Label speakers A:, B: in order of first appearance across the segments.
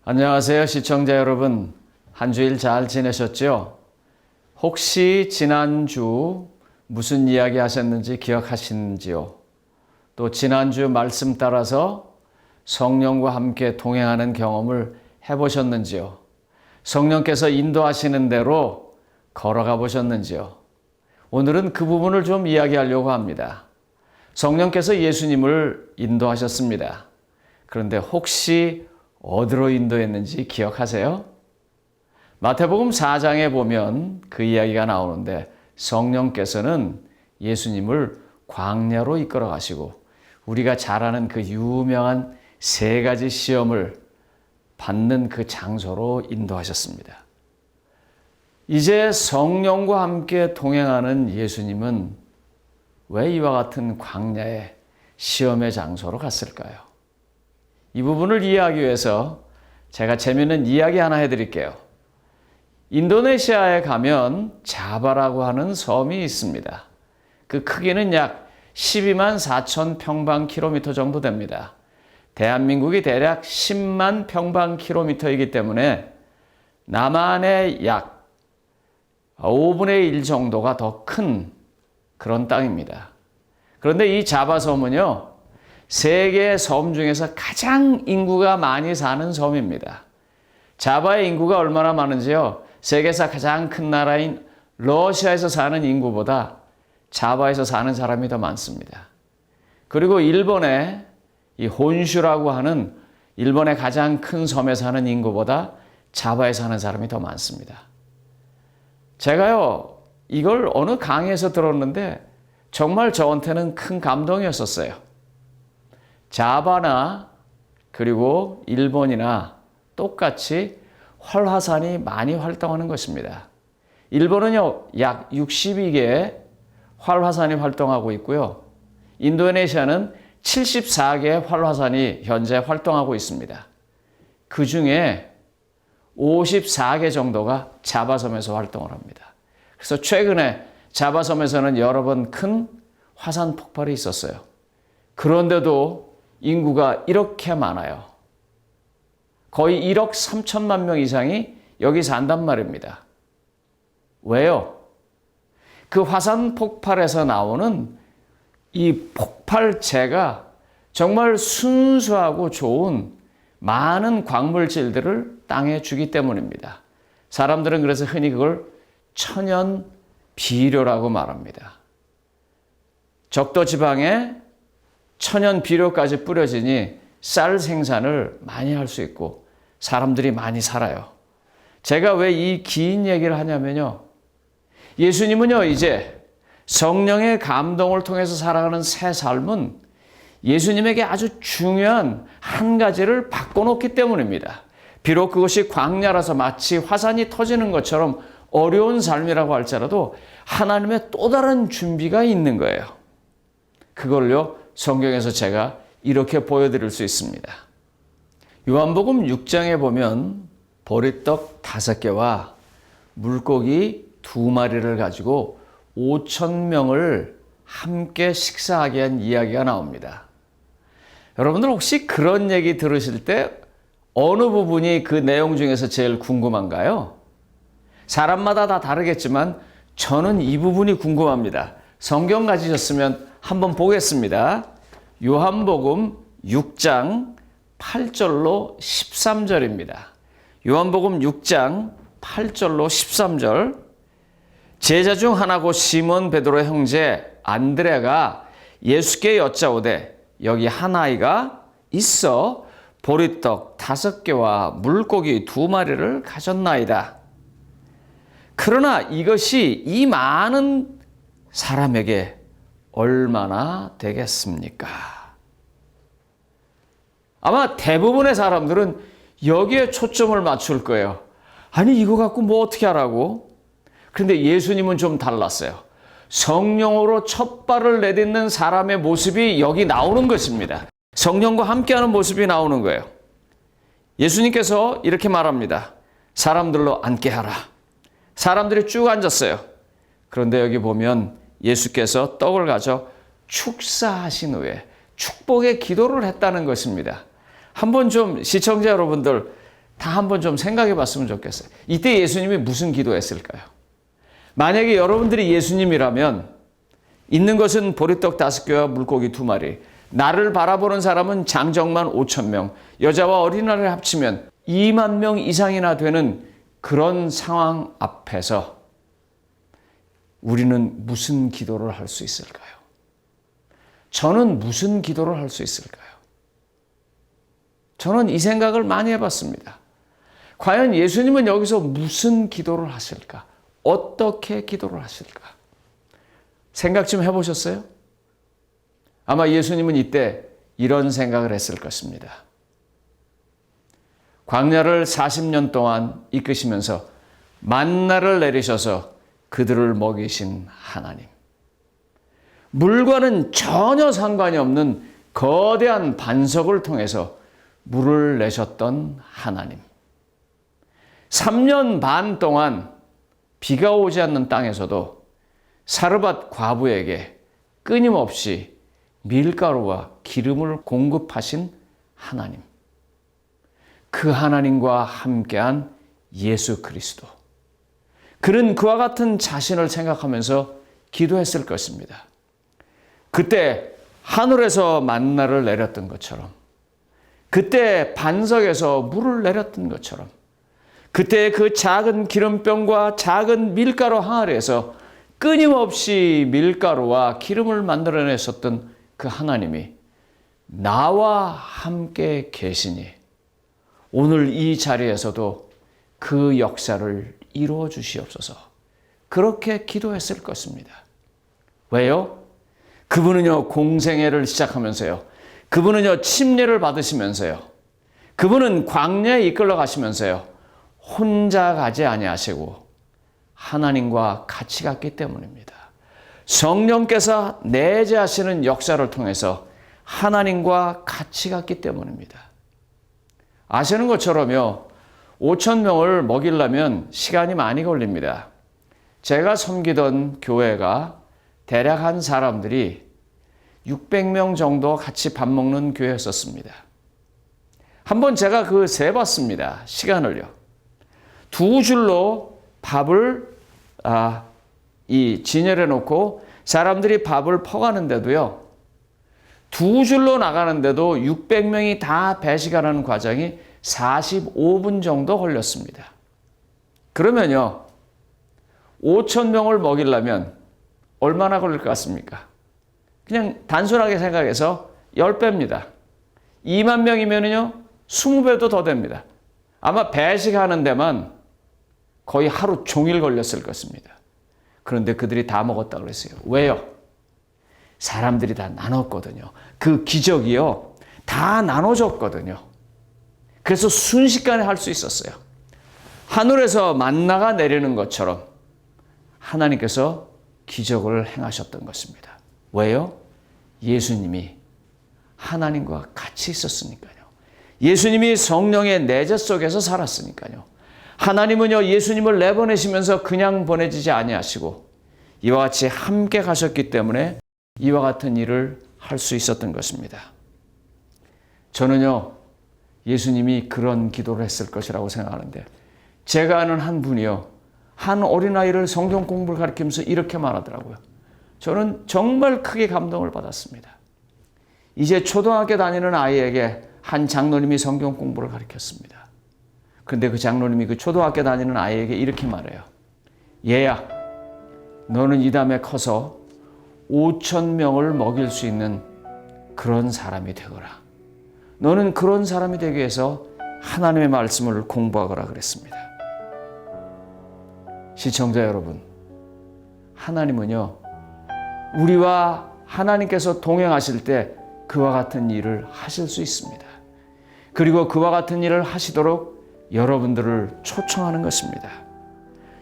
A: 안녕하세요, 시청자 여러분. 한 주일 잘 지내셨죠? 혹시 지난주 무슨 이야기 하셨는지 기억하시는지요? 또 지난주 말씀 따라서 성령과 함께 동행하는 경험을 해보셨는지요? 성령께서 인도하시는 대로 걸어가 보셨는지요? 오늘은 그 부분을 좀 이야기하려고 합니다. 성령께서 예수님을 인도하셨습니다. 그런데 혹시 어디로 인도했는지 기억하세요? 마태복음 4장에 보면 그 이야기가 나오는데 성령께서는 예수님을 광야로 이끌어 가시고 우리가 잘 아는 그 유명한 세 가지 시험을 받는 그 장소로 인도하셨습니다. 이제 성령과 함께 동행하는 예수님은 왜 이와 같은 광야의 시험의 장소로 갔을까요? 이 부분을 이해하기 위해서 제가 재미있는 이야기 하나 해드릴게요. 인도네시아에 가면 자바라고 하는 섬이 있습니다. 그 크기는 약 12만 4천 평방킬로미터 정도 됩니다. 대한민국이 대략 10만 평방킬로미터이기 때문에 남한의 약 5분의 1 정도가 더 큰 그런 땅입니다. 그런데 이 자바섬은요, 세계 섬 중에서 가장 인구가 많이 사는 섬입니다. 자바의 인구가 얼마나 많은지요? 세계에서 가장 큰 나라인 러시아에서 사는 인구보다 자바에서 사는 사람이 더 많습니다. 그리고 일본의 이 혼슈라고 하는 일본의 가장 큰 섬에 사는 인구보다 자바에 사는 사람이 더 많습니다. 제가요, 이걸 어느 강의에서 들었는데 정말 저한테는 큰 감동이었었어요. 자바나 그리고 일본이나 똑같이 활화산이 많이 활동하는 것입니다. 일본은요, 약 62개의 활화산이 활동하고 있고요. 인도네시아는 74개의 활화산이 현재 활동하고 있습니다. 그 중에 54개 정도가 자바섬에서 활동을 합니다. 그래서 최근에 자바섬에서는 여러 번 큰 화산 폭발이 있었어요. 그런데도 인구가 이렇게 많아요. 거의 1억 3천만 명 이상이 여기 산단 말입니다. 왜요? 그 화산 폭발에서 나오는 이 폭발체가 정말 순수하고 좋은 많은 광물질들을 땅에 주기 때문입니다. 사람들은 그래서 흔히 그걸 천연 비료라고 말합니다. 적도 지방에 천연 비료까지 뿌려지니 쌀 생산을 많이 할 수 있고 사람들이 많이 살아요. 제가 왜 이 긴 얘기를 하냐면요. 예수님은요, 이제 성령의 감동을 통해서 살아가는 새 삶은 예수님에게 아주 중요한 한 가지를 바꿔놓기 때문입니다. 비록 그것이 광야라서 마치 화산이 터지는 것처럼 어려운 삶이라고 할지라도 하나님의 또 다른 준비가 있는 거예요. 그걸요, 성경에서 제가 이렇게 보여드릴 수 있습니다. 요한복음 6장에 보면 보리떡 5개와 물고기 2마리를 가지고 5,000명을 함께 식사하게 한 이야기가 나옵니다. 여러분들 혹시 그런 얘기 들으실 때 어느 부분이 그 내용 중에서 제일 궁금한가요? 사람마다 다 다르겠지만 저는 이 부분이 궁금합니다. 성경 가지셨으면 한번 보겠습니다. 요한복음 6장 8절로 13절입니다. 요한복음 6장 8절로 13절. 제자 중 하나고 시몬 베드로의 형제 안드레가 예수께 여짜오되 여기 한 아이가 있어 보리떡 5개와 물고기 2마리를 가졌나이다. 그러나 이것이 이 많은 사람에게 얼마나 되겠습니까? 아마 대부분의 사람들은 여기에 초점을 맞출 거예요. 아니, 이거 갖고 뭐 어떻게 하라고? 그런데 예수님은 좀 달랐어요. 성령으로 첫 발을 내딛는 사람의 모습이 여기 나오는 것입니다. 성령과 함께하는 모습이 나오는 거예요. 예수님께서 이렇게 말합니다. 사람들로 앉게 하라. 사람들이 쭉 앉았어요. 그런데 여기 보면 예수께서 떡을 가져 축사하신 후에 축복의 기도를 했다는 것입니다. 한번 좀 시청자 여러분들 다 한번 좀 생각해 봤으면 좋겠어요. 이때 예수님이 무슨 기도했을까요? 만약에 여러분들이 예수님이라면 있는 것은 보리떡 5개와 물고기 2마리, 나를 바라보는 사람은 장정만 5,000명, 여자와 어린아이를 합치면 2만 명 이상이나 되는 그런 상황 앞에서 우리는 무슨 기도를 할 수 있을까요? 저는 무슨 기도를 할 수 있을까요? 저는 이 생각을 많이 해봤습니다. 과연 예수님은 여기서 무슨 기도를 하실까? 어떻게 기도를 하실까? 생각 좀 해보셨어요? 아마 예수님은 이때 이런 생각을 했을 것입니다. 광야를 40년 동안 이끄시면서 만나를 내리셔서 그들을 먹이신 하나님. 물과는 전혀 상관이 없는 거대한 반석을 통해서 물을 내셨던 하나님. 3년 반 동안 비가 오지 않는 땅에서도 사르밧 과부에게 끊임없이 밀가루와 기름을 공급하신 하나님. 그 하나님과 함께한 예수 그리스도. 그는 그와 같은 자신을 생각하면서 기도했을 것입니다. 그때 하늘에서 만나를 내렸던 것처럼, 그때 반석에서 물을 내렸던 것처럼, 그때 그 작은 기름병과 작은 밀가루 항아리에서 끊임없이 밀가루와 기름을 만들어내셨던 그 하나님이 나와 함께 계시니 오늘 이 자리에서도 그 역사를 이루어 주시옵소서. 그렇게 기도했을 것입니다. 왜요? 그분은요, 공생애를 시작하면서요, 그분은요, 침례를 받으시면서요, 그분은 광야에 이끌러 가시면서요, 혼자 가지 아니하시고 하나님과 같이 갔기 때문입니다. 성령께서 내재하시는 역사를 통해서 하나님과 같이 갔기 때문입니다. 아시는 것처럼요, 5,000명을 먹이려면 시간이 많이 걸립니다. 제가 섬기던 교회가 대략 한 사람들이 600명 정도 같이 밥 먹는 교회였었습니다. 한번 제가 세봤습니다. 시간을요. 2줄로 밥을 진열해 놓고 사람들이 밥을 퍼가는데도요, 2줄로 나가는데도 600명이 다 배식하는 과정이 45분 정도 걸렸습니다. 그러면요, 5,000명을 먹이려면 얼마나 걸릴 것 같습니까? 그냥 단순하게 생각해서 10배입니다. 2만 명이면요, 20배도 더 됩니다. 아마 배식하는 데만 거의 하루 종일 걸렸을 것입니다. 그런데 그들이 다 먹었다 그랬어요. 왜요? 사람들이 다 나눴거든요. 그 기적이요, 다 나눠줬거든요. 그래서 순식간에 할 수 있었어요. 하늘에서 만나가 내리는 것처럼 하나님께서 기적을 행하셨던 것입니다. 왜요? 예수님이 하나님과 같이 있었으니까요. 예수님이 성령의 내재 속에서 살았으니까요. 하나님은요, 예수님을 내보내시면서 그냥 보내지지 아니하시고 이와 같이 함께 가셨기 때문에 이와 같은 일을 할 수 있었던 것입니다. 저는요, 예수님이 그런 기도를 했을 것이라고 생각하는데, 제가 아는 한 분이요, 한 어린아이를 성경 공부를 가르치면서 이렇게 말하더라고요. 저는 정말 크게 감동을 받았습니다. 이제 초등학교 다니는 아이에게 한 장로님이 성경 공부를 가르쳤습니다. 그런데 그 장로님이 그 초등학교 다니는 아이에게 이렇게 말해요. 얘야, 너는 이 다음에 커서 5,000명을 먹일 수 있는 그런 사람이 되거라. 너는 그런 사람이 되기 위해서 하나님의 말씀을 공부하거라 그랬습니다. 시청자 여러분, 하나님은요, 우리와 하나님께서 동행하실 때 그와 같은 일을 하실 수 있습니다. 그리고 그와 같은 일을 하시도록 여러분들을 초청하는 것입니다.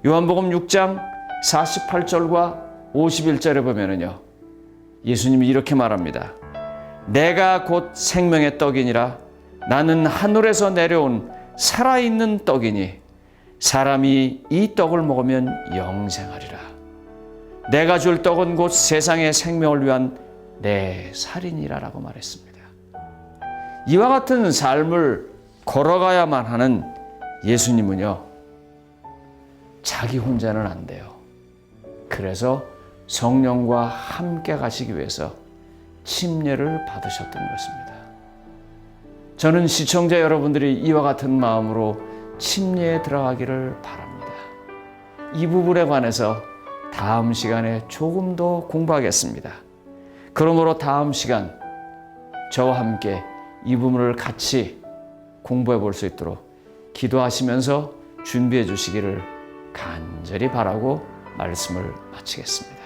A: 요한복음 6장 48절과 51절에 보면은요, 예수님이 이렇게 말합니다. 내가 곧 생명의 떡이니라. 나는 하늘에서 내려온 살아있는 떡이니 사람이 이 떡을 먹으면 영생하리라. 내가 줄 떡은 곧 세상의 생명을 위한 내 살이니라 라고 말했습니다. 이와 같은 삶을 걸어가야만 하는 예수님은요, 자기 혼자는 안 돼요. 그래서 성령과 함께 가시기 위해서 침례를 받으셨던 것입니다. 저는 시청자 여러분들이 이와 같은 마음으로 침례에 들어가기를 바랍니다. 이 부분에 관해서 다음 시간에 조금 더 공부하겠습니다. 그러므로 다음 시간 저와 함께 이 부분을 같이 공부해 볼 수 있도록 기도하시면서 준비해 주시기를 간절히 바라고 말씀을 마치겠습니다.